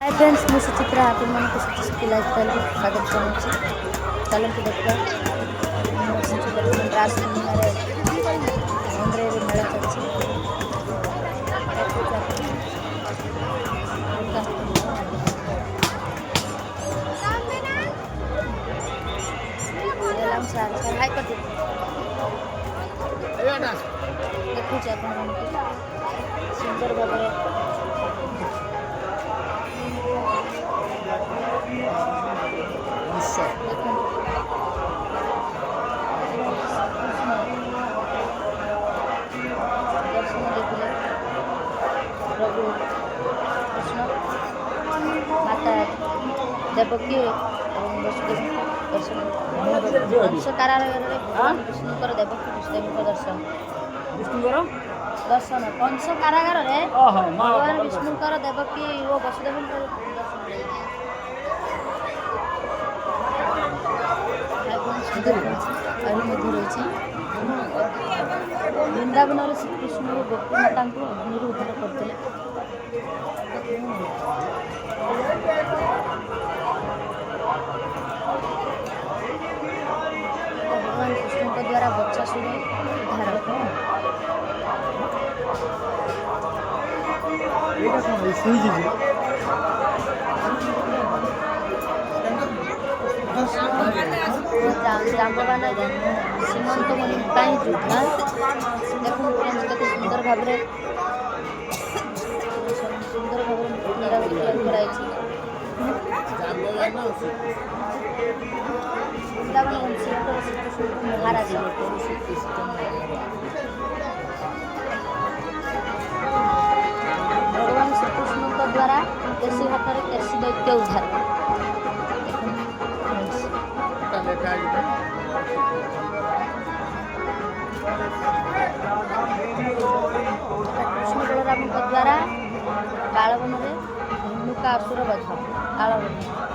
Hi friends, मैं सुचित्रा आपण मानक सुचित्रा लाइफस्टाइल को स्वागत करूँ। चलते देखा रास पूर्णिमार अंग्रेजी मेला चलती हाई कर देखुचे सुंदर भाव प्रभु कृष्ण माता देवकी और वसुदेव दर्शन अंश कारागार विष्णुकर देवकी वसुदेव दर्शन दर्शन कंस कारागार भगवान विष्णुकर देवकी और वसुदेव दर्शन रही वृंदावन श्रीकृष्ण गोपीमाता अग्नि उद्धार करते भगवान कृष्ण द्वारा बच्चासुर उद्धार जाम्बवान सीमंत मुनि युद्ध देखो सुंदर भाव महाराज भगवान श्रीकृष्ण द्वारा केशी हाथ में केशी दैत्य उद्धार कृष्ण बलराम द्वारा बालवन में धनुका असुर बध